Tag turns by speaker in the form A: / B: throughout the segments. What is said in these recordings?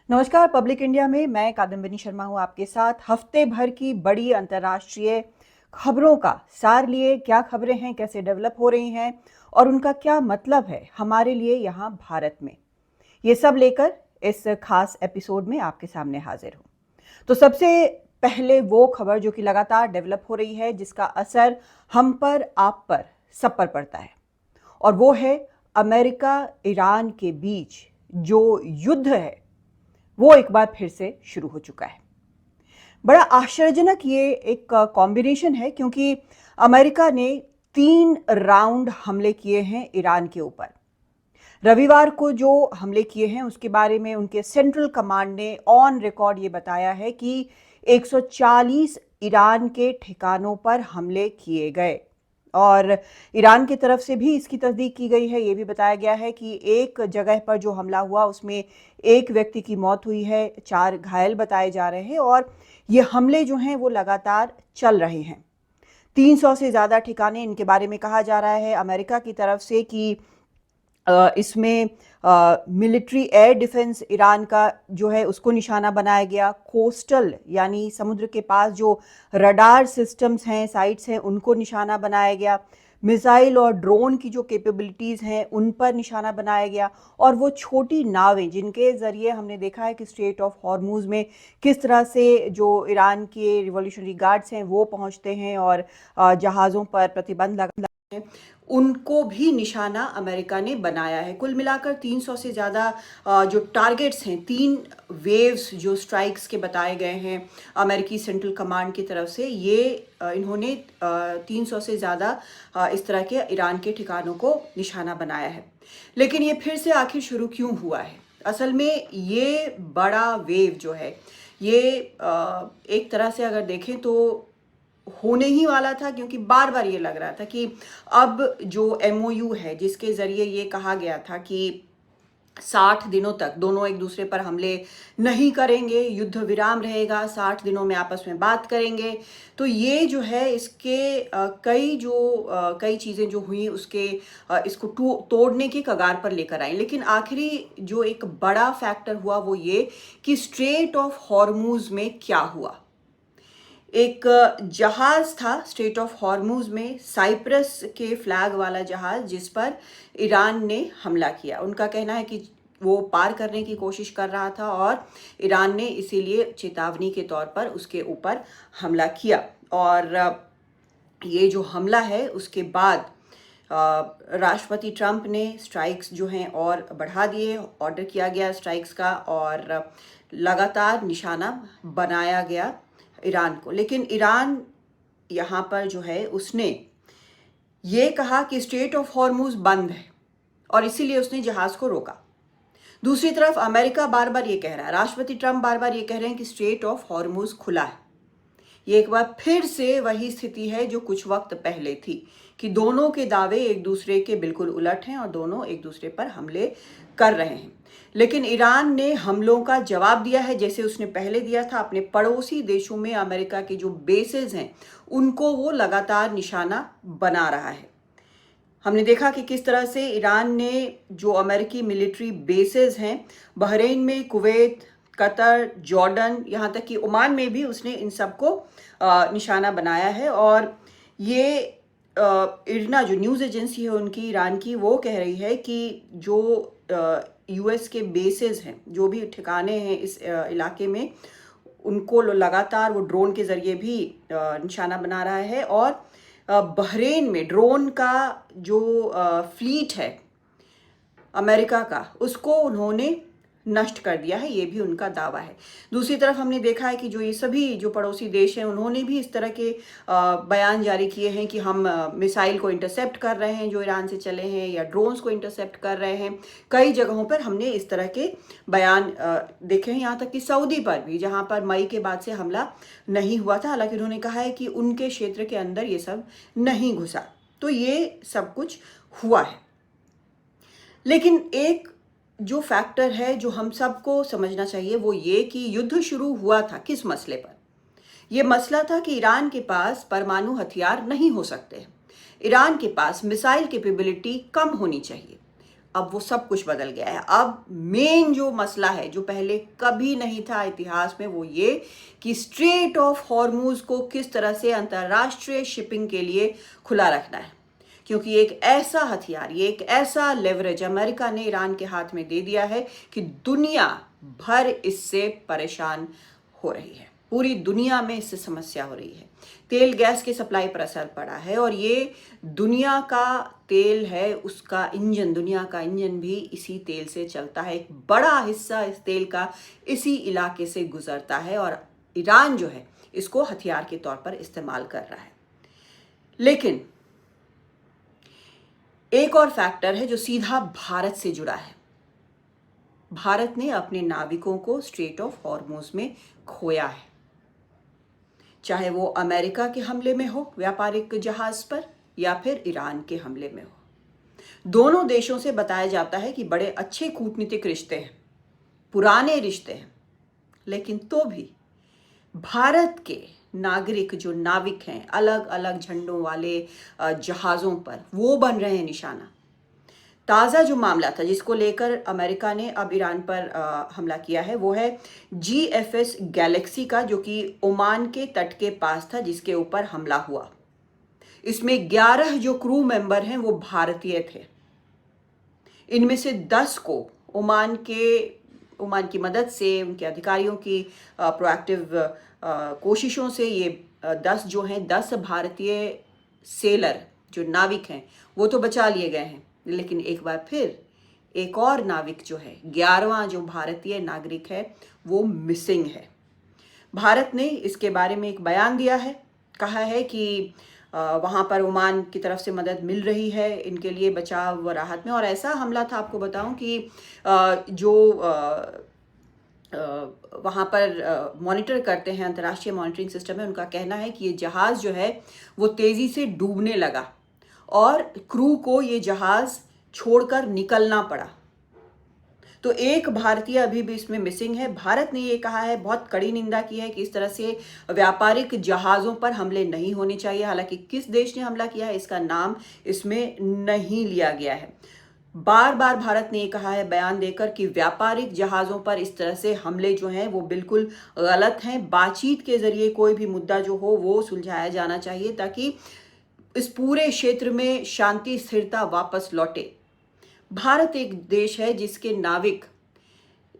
A: नमस्कार। Public India में मैं कादम्बिनी शर्मा हूं आपके साथ। हफ्ते भर की बड़ी अंतर्राष्ट्रीय खबरों का सार लिए क्या खबरें हैं, कैसे डेवलप हो रही हैं और उनका क्या मतलब है हमारे लिए यहाँ भारत में, ये सब लेकर इस खास एपिसोड में आपके सामने हाजिर हूं। तो सबसे पहले वो खबर जो कि लगातार डेवलप हो रही है, जिसका असर हम पर, आप पर, सब पर पड़ता है, और वो है अमेरिका ईरान के बीच जो युद्ध है वो एक बार फिर से शुरू हो चुका है। बड़ा आश्चर्यजनक ये एक कॉम्बिनेशन है, क्योंकि अमेरिका ने 3 राउंड हमले किए हैं ईरान के ऊपर। रविवार को जो हमले किए हैं उसके बारे में उनके सेंट्रल कमांड ने ऑन रिकॉर्ड ये बताया है कि 140 ईरान के ठिकानों पर हमले किए गए, और ईरान की तरफ से भी इसकी तस्दीक की गई है। ये भी बताया गया है कि एक जगह पर जो हमला हुआ उसमें एक व्यक्ति की मौत हुई है, 4 घायल बताए जा रहे हैं, और ये हमले जो हैं वो लगातार चल रहे हैं। 300 से ज़्यादा ठिकाने, इनके बारे में कहा जा रहा है अमेरिका की तरफ से कि इसमें मिलिट्री एयर डिफेंस ईरान का जो है उसको निशाना बनाया गया। कोस्टल यानी समुद्र के पास जो रडार सिस्टम्स हैं, साइट्स हैं, उनको निशाना बनाया गया। मिसाइल और ड्रोन की जो कैपेबिलिटीज़ हैं उन पर निशाना बनाया गया, और वो छोटी नावें जिनके ज़रिए हमने देखा है कि स्ट्रेट ऑफ हॉर्मूज़ में किस तरह से जो ईरान के रिवॉल्यूशनरी गार्ड्स हैं वो पहुंचते हैं और जहाज़ों पर प्रतिबंध लगा है, उनको भी निशाना अमेरिका ने बनाया है। कुल मिलाकर 300 से ज़्यादा जो टारगेट्स हैं, 3 वेव्स जो स्ट्राइक्स के बताए गए हैं अमेरिकी सेंट्रल कमांड की तरफ से, ये इन्होंने 300 से ज़्यादा इस तरह के ईरान के ठिकानों को निशाना बनाया है। लेकिन ये फिर से आखिर शुरू क्यों हुआ है? असल में ये बड़ा वेव जो है ये एक तरह से अगर देखें तो होने ही वाला था, क्योंकि बार बार ये लग रहा था कि अब जो एमओयू है जिसके ज़रिए ये कहा गया था कि 60 दिनों तक दोनों एक दूसरे पर हमले नहीं करेंगे, युद्ध विराम रहेगा, 60 दिनों में आपस में बात करेंगे, तो ये जो है इसके कई चीज़ें जो हुई उसके इसको तोड़ने के कगार पर लेकर आई। लेकिन आखिरी जो एक बड़ा फैक्टर हुआ वो ये कि स्ट्रेट ऑफ हॉर्मूज में क्या हुआ। एक जहाज था स्ट्रेट ऑफ हॉर्मूज में, साइप्रस के फ्लैग वाला जहाज, जिस पर ईरान ने हमला किया। उनका कहना है कि वो पार करने की कोशिश कर रहा था और ईरान ने इसीलिए चेतावनी के तौर पर उसके ऊपर हमला किया। और ये जो हमला है उसके बाद राष्ट्रपति ट्रंप ने स्ट्राइक्स जो हैं और बढ़ा दिए, ऑर्डर किया गया स्ट्राइक्स का, और लगातार निशाना बनाया गया ईरान को। लेकिन ईरान यहाँ पर जो है उसने ये कहा कि स्ट्रेट ऑफ हॉर्मूज बंद है और इसीलिए उसने जहाज को रोका। दूसरी तरफ अमेरिका बार बार ये कह रहा है, राष्ट्रपति ट्रंप बार बार ये कह रहे हैं कि स्ट्रेट ऑफ हॉर्मूज खुला है। ये एक बार फिर से वही स्थिति है जो कुछ वक्त पहले थी, कि दोनों के दावे एक दूसरे के बिल्कुल उलट हैं और दोनों एक दूसरे पर हमले कर रहे हैं। लेकिन ईरान ने हमलों का जवाब दिया है, जैसे उसने पहले दिया था। अपने पड़ोसी देशों में अमेरिका के जो बेसेस हैं उनको वो लगातार निशाना बना रहा है। हमने देखा कि किस तरह से ईरान ने जो अमेरिकी मिलिट्री बेसेस हैं बहरीन में, कुवैत, कतर, जॉर्डन, यहाँ तक कि ओमान में भी उसने इन सबको निशाना बनाया है। और ये इरना जो न्यूज़ एजेंसी है उनकी, ईरान की, वो कह रही है कि जो यूएस के बेसेस हैं, जो भी ठिकाने हैं इस इलाके में, उनको लगातार वो ड्रोन के ज़रिए भी निशाना बना रहा है। और बहरीन में ड्रोन का जो फ्लीट है अमेरिका का, उसको उन्होंने नष्ट कर दिया है, ये भी उनका दावा है। दूसरी तरफ हमने देखा है कि जो ये सभी जो पड़ोसी देश हैं उन्होंने भी इस तरह के बयान जारी किए हैं कि हम मिसाइल को इंटरसेप्ट कर रहे हैं जो ईरान से चले हैं, या ड्रोन्स को इंटरसेप्ट कर रहे हैं। कई जगहों पर हमने इस तरह के बयान देखे हैं, यहाँ तक कि सऊदी पर भी, जहाँ पर मई के बाद से हमला नहीं हुआ था। हालांकि उन्होंने कहा है कि उनके क्षेत्र के अंदर ये सब नहीं घुसा। तो ये सब कुछ हुआ है। लेकिन एक जो फैक्टर है जो हम सबको समझना चाहिए वो ये कि युद्ध शुरू हुआ था किस मसले पर। यह मसला था कि ईरान के पास परमाणु हथियार नहीं हो सकते, ईरान के पास मिसाइल कैपेबिलिटी कम होनी चाहिए। अब वो सब कुछ बदल गया है। अब मेन जो मसला है, जो पहले कभी नहीं था इतिहास में, वो ये कि स्ट्रेट ऑफ हॉर्मूज को किस तरह से अंतर्राष्ट्रीय शिपिंग के लिए खुला रखना है। क्योंकि एक ऐसा हथियार, ये एक ऐसा लेवरेज अमेरिका ने ईरान के हाथ में दे दिया है कि दुनिया भर इससे परेशान हो रही है। पूरी दुनिया में इससे समस्या हो रही है। तेल गैस के सप्लाई पर असर पड़ा है और ये दुनिया का तेल है, उसका इंजन, दुनिया का इंजन भी इसी तेल से चलता है। एक बड़ा हिस्सा इस तेल का इसी इलाके से गुजरता है और ईरान जो है इसको हथियार के तौर पर इस्तेमाल कर रहा है। लेकिन एक और फैक्टर है जो सीधा भारत से जुड़ा है। भारत ने अपने नाविकों को स्ट्रेट ऑफ हॉर्मूज में खोया है, चाहे वो अमेरिका के हमले में हो व्यापारिक जहाज पर या फिर ईरान के हमले में हो। दोनों देशों से बताया जाता है कि बड़े अच्छे कूटनीतिक रिश्ते हैं, पुराने रिश्ते हैं, लेकिन तो भी भारत के नागरिक जो नाविक हैं अलग अलग झंडों वाले जहाज़ों पर, वो बन रहे हैं निशाना। ताज़ा जो मामला था जिसको लेकर अमेरिका ने अब ईरान पर हमला किया है, वो है GFS गैलेक्सी का, जो कि ओमान के तट के पास था, जिसके ऊपर हमला हुआ। इसमें 11 जो क्रू मेंबर हैं वो भारतीय थे। इनमें से 10 को ओमान की मदद से, उनके अधिकारियों की प्रोएक्टिव कोशिशों से, ये 10 जो हैं, 10 भारतीय सेलर जो नाविक हैं वो तो बचा लिए गए हैं। लेकिन एक बार फिर एक और नाविक जो है, 11वां जो भारतीय नागरिक है, वो मिसिंग है। भारत ने इसके बारे में एक बयान दिया है, कहा है कि वहाँ पर ओमान की तरफ से मदद मिल रही है इनके लिए बचाव व राहत में। और ऐसा हमला था, आपको बताऊं कि जो वहाँ पर मॉनिटर करते हैं, अंतर्राष्ट्रीय मॉनिटरिंग सिस्टम है, उनका कहना है कि ये जहाज़ जो है वो तेज़ी से डूबने लगा और क्रू को ये जहाज़ छोड़कर निकलना पड़ा। तो एक भारतीय अभी भी इसमें मिसिंग है। भारत ने ये कहा है, बहुत कड़ी निंदा की है कि इस तरह से व्यापारिक जहाज़ों पर हमले नहीं होने चाहिए। हालांकि किस देश ने हमला किया है इसका नाम इसमें नहीं लिया गया है। बार बार भारत ने ये कहा है बयान देकर कि व्यापारिक जहाज़ों पर इस तरह से हमले जो हैं वो बिल्कुल गलत हैं। बातचीत के जरिए कोई भी मुद्दा जो हो वो सुलझाया जाना चाहिए, ताकि इस पूरे क्षेत्र में शांति स्थिरता वापस लौटे। भारत एक देश है जिसके नाविक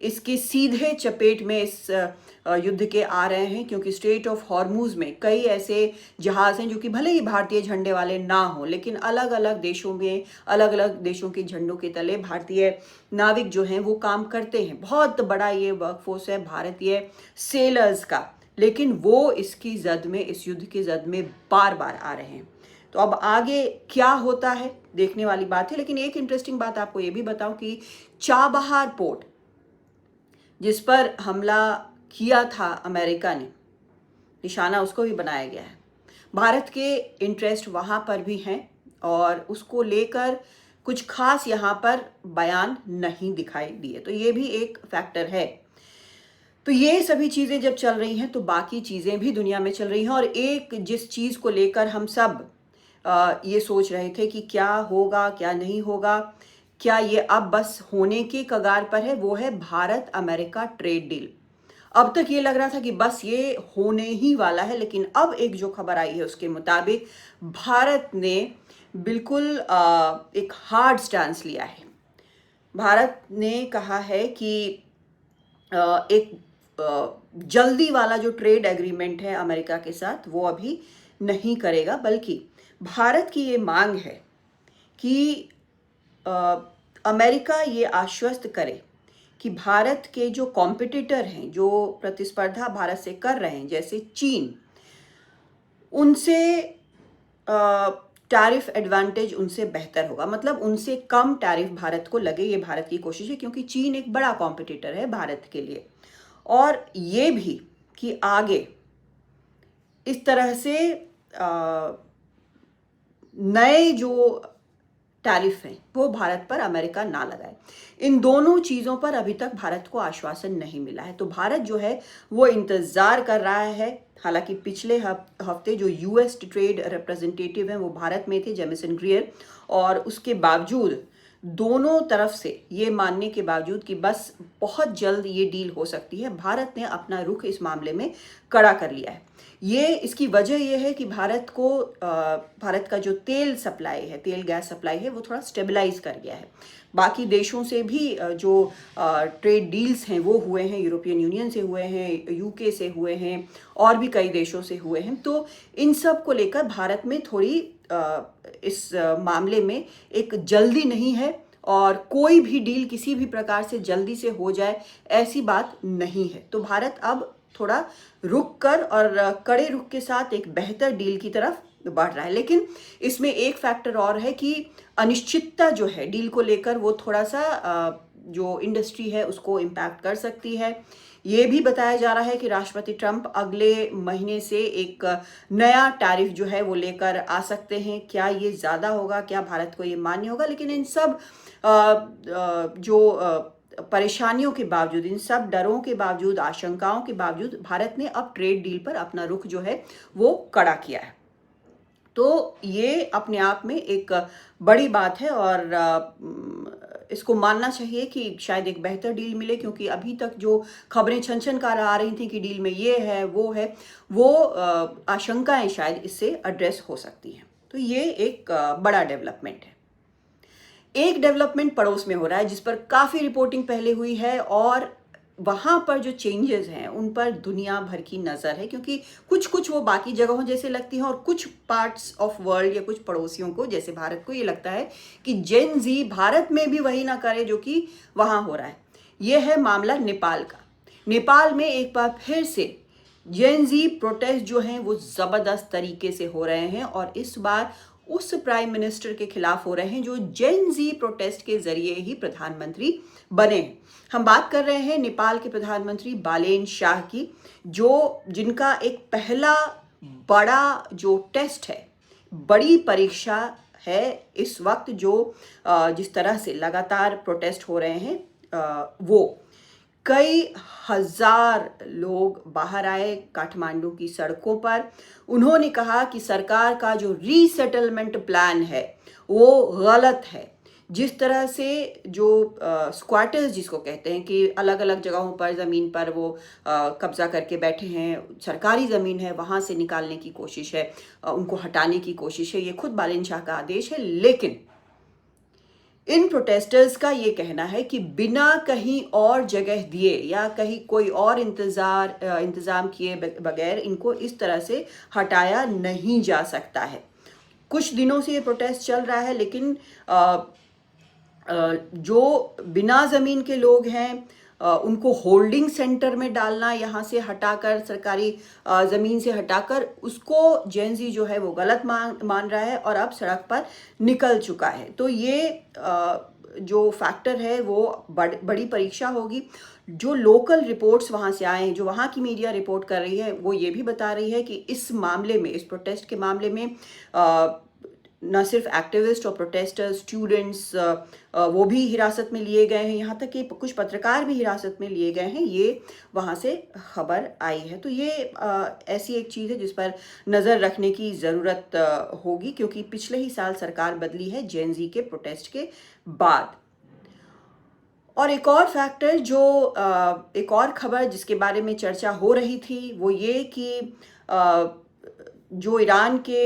A: इसके सीधे चपेट में इस युद्ध के आ रहे हैं, क्योंकि स्ट्रेट ऑफ हॉर्मूज में कई ऐसे जहाज़ हैं जो कि भले ही भारतीय झंडे वाले ना हो, लेकिन अलग अलग देशों में, अलग अलग देशों के झंडों के तले भारतीय नाविक जो हैं वो काम करते हैं। बहुत बड़ा ये वर्कफोर्स है भारतीय सेलर्स का, लेकिन वो इसकी जद में, इस युद्ध की जद में बार बार आ रहे हैं। तो अब आगे क्या होता है देखने वाली बात है। लेकिन एक इंटरेस्टिंग बात आपको ये भी बताऊं कि चाबहार पोर्ट, जिस पर हमला किया था अमेरिका ने, निशाना उसको भी बनाया गया है। भारत के इंटरेस्ट वहाँ पर भी हैं और उसको लेकर कुछ खास यहाँ पर बयान नहीं दिखाई दिए। तो ये भी एक फैक्टर है। तो ये सभी चीज़ें जब चल रही हैं तो बाकी चीज़ें भी दुनिया में चल रही हैं। और एक जिस चीज़ को लेकर हम सब ये सोच रहे थे कि क्या होगा क्या नहीं होगा, क्या ये अब बस होने के कगार पर है, वो है भारत अमेरिका ट्रेड डील। अब तक ये लग रहा था कि बस ये होने ही वाला है, लेकिन अब एक जो खबर आई है उसके मुताबिक भारत ने बिल्कुल एक हार्ड स्टैंस लिया है। भारत ने कहा है कि एक जल्दी वाला जो ट्रेड एग्रीमेंट है अमेरिका के साथ वो अभी नहीं करेगा, बल्कि भारत की ये मांग है कि अमेरिका ये आश्वस्त करे कि भारत के जो कॉम्पिटिटर हैं, जो प्रतिस्पर्धा भारत से कर रहे हैं, जैसे चीन, उनसे टैरिफ एडवांटेज उनसे बेहतर होगा। मतलब उनसे कम टैरिफ भारत को लगे, ये भारत की कोशिश है, क्योंकि चीन एक बड़ा कॉम्पिटिटर है भारत के लिए। और ये भी कि आगे इस तरह से नए जो टैरिफ हैं वो भारत पर अमेरिका ना लगाए। इन दोनों चीज़ों पर अभी तक भारत को आश्वासन नहीं मिला है। तो भारत जो है वो इंतज़ार कर रहा है। हालांकि पिछले हफ्ते जो यूएस ट्रेड रिप्रेजेंटेटिव हैं वो भारत में थे, जेमिसन ग्रियर, और उसके बावजूद दोनों तरफ से ये मानने के बावजूद कि बस बहुत जल्द ये डील हो सकती है, भारत ने अपना रुख इस मामले में कड़ा कर लिया है। ये इसकी वजह ये है कि भारत का जो तेल सप्लाई है, तेल गैस सप्लाई है, वो थोड़ा स्टेबलाइज कर गया है। बाकी देशों से भी जो ट्रेड डील्स हैं वो हुए हैं, यूरोपियन यूनियन से हुए हैं, यूके से हुए हैं, और भी कई देशों से हुए हैं। तो इन सब को लेकर भारत में थोड़ी इस मामले में एक जल्दी नहीं है, और कोई भी डील किसी भी प्रकार से जल्दी से हो जाए ऐसी बात नहीं है। तो भारत अब थोड़ा रुक कर और कड़े रुख के साथ एक बेहतर डील की तरफ बढ़ रहा है। लेकिन इसमें एक फैक्टर और है कि अनिश्चितता जो है डील को लेकर, वो थोड़ा सा जो इंडस्ट्री है उसको इम्पैक्ट कर सकती है। ये भी बताया जा रहा है कि राष्ट्रपति ट्रंप अगले महीने से एक नया टैरिफ जो है वो लेकर आ सकते हैं। क्या ये ज़्यादा होगा, क्या भारत को ये मान्य होगा? लेकिन इन सब परेशानियों के बावजूद, इन सब डरों के बावजूद, आशंकाओं के बावजूद, भारत ने अब ट्रेड डील पर अपना रुख जो है वो कड़ा किया है। तो ये अपने आप में एक बड़ी बात है, और इसको मानना चाहिए कि शायद एक बेहतर डील मिले, क्योंकि अभी तक जो खबरें छन-छनकार आ रही थी कि डील में ये है, वो आशंकाएं शायद इससे एड्रेस हो सकती हैं। तो ये एक बड़ा डेवलपमेंट है। एक डेवलपमेंट पड़ोस में हो रहा है जिस पर काफ़ी रिपोर्टिंग पहले हुई है, और वहाँ पर जो चेंजेस हैं उन पर दुनिया भर की नज़र है, क्योंकि कुछ कुछ वो बाकी जगहों जैसे लगती हैं, और कुछ पार्ट्स ऑफ वर्ल्ड या कुछ पड़ोसियों को जैसे भारत को ये लगता है कि जेन जी भारत में भी वही ना करे जो कि वहाँ हो रहा है। ये है मामला नेपाल का। नेपाल में एक बार फिर से जेन जी प्रोटेस्ट जो हैं वो ज़बरदस्त तरीके से हो रहे हैं, और इस बार उस प्राइम मिनिस्टर के खिलाफ हो रहे हैं जो जेन जी प्रोटेस्ट के जरिए ही प्रधानमंत्री बने हैं। हम बात कर रहे हैं नेपाल के प्रधानमंत्री बालेन शाह की, जिनका एक पहला बड़ा जो टेस्ट है, बड़ी परीक्षा है इस वक्त, जो जिस तरह से लगातार प्रोटेस्ट हो रहे हैं, वो कई हजार लोग बाहर आए काठमांडू की सड़कों पर। उन्होंने कहा कि सरकार का जो रीसेटलमेंट प्लान है वो गलत है। जिस तरह से जो स्क्वाटर्स जिसको कहते हैं कि अलग अलग जगहों पर ज़मीन पर वो कब्जा करके बैठे हैं, सरकारी ज़मीन है, वहाँ से निकालने की कोशिश है, उनको हटाने की कोशिश है, ये खुद बालेन शाह का आदेश है। लेकिन इन प्रोटेस्टर्स का ये कहना है कि बिना कहीं और जगह दिए या कहीं कोई और इंतज़ाम किए बगैर इनको इस तरह से हटाया नहीं जा सकता है। कुछ दिनों से ये प्रोटेस्ट चल रहा है, लेकिन जो बिना ज़मीन के लोग हैं उनको होल्डिंग सेंटर में डालना, यहाँ से हटाकर, सरकारी ज़मीन से हटाकर, उसको जेन जी जो है वो गलत मान रहा है और अब सड़क पर निकल चुका है। तो ये जो फैक्टर है वो बड़ी परीक्षा होगी। जो लोकल रिपोर्ट्स वहाँ से आए हैं, जो वहाँ की मीडिया रिपोर्ट कर रही है, वो ये भी बता रही है कि इस मामले में, इस प्रोटेस्ट के मामले में न सिर्फ एक्टिविस्ट और प्रोटेस्टर्स, स्टूडेंट्स वो भी हिरासत में लिए गए हैं, यहाँ तक कि कुछ पत्रकार भी हिरासत में लिए गए हैं, ये वहाँ से खबर आई है। तो ये ऐसी एक चीज़ है जिस पर नज़र रखने की ज़रूरत होगी, क्योंकि पिछले ही साल सरकार बदली है जेन जी के प्रोटेस्ट के बाद। और एक और फैक्टर एक और खबर जिसके बारे में चर्चा हो रही थी वो ये कि जो ईरान के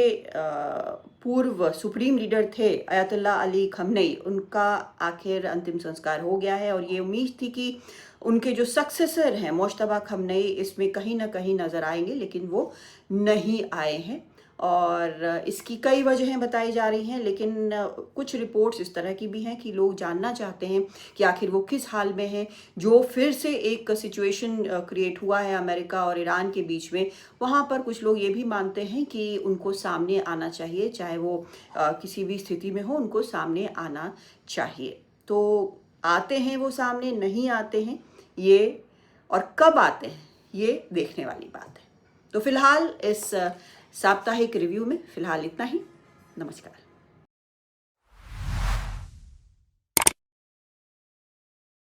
A: पूर्व सुप्रीम लीडर थे अयतुल्ला अली खamenei, उनका आखिर अंतिम संस्कार हो गया है, और ये उम्मीद थी कि उनके जो सक्सेसर हैं मुज्तबा खamenei इसमें कहीं ना कहीं नज़र आएंगे, लेकिन वो नहीं आए हैं। और इसकी कई वजहें बताई जा रही हैं, लेकिन कुछ रिपोर्ट्स इस तरह की भी हैं कि लोग जानना चाहते हैं कि आखिर वो किस हाल में हैं। जो फिर से एक सिचुएशन क्रिएट हुआ है अमेरिका और ईरान के बीच में, वहाँ पर कुछ लोग ये भी मानते हैं कि उनको सामने आना चाहिए, चाहे वो किसी भी स्थिति में हो, उनको सामने आना चाहिए। तो आते हैं वो सामने, नहीं आते हैं ये, और कब आते हैं ये देखने वाली बात है। तो फिलहाल इस साप्ताहिक रिव्यू में फिलहाल इतना ही। नमस्कार।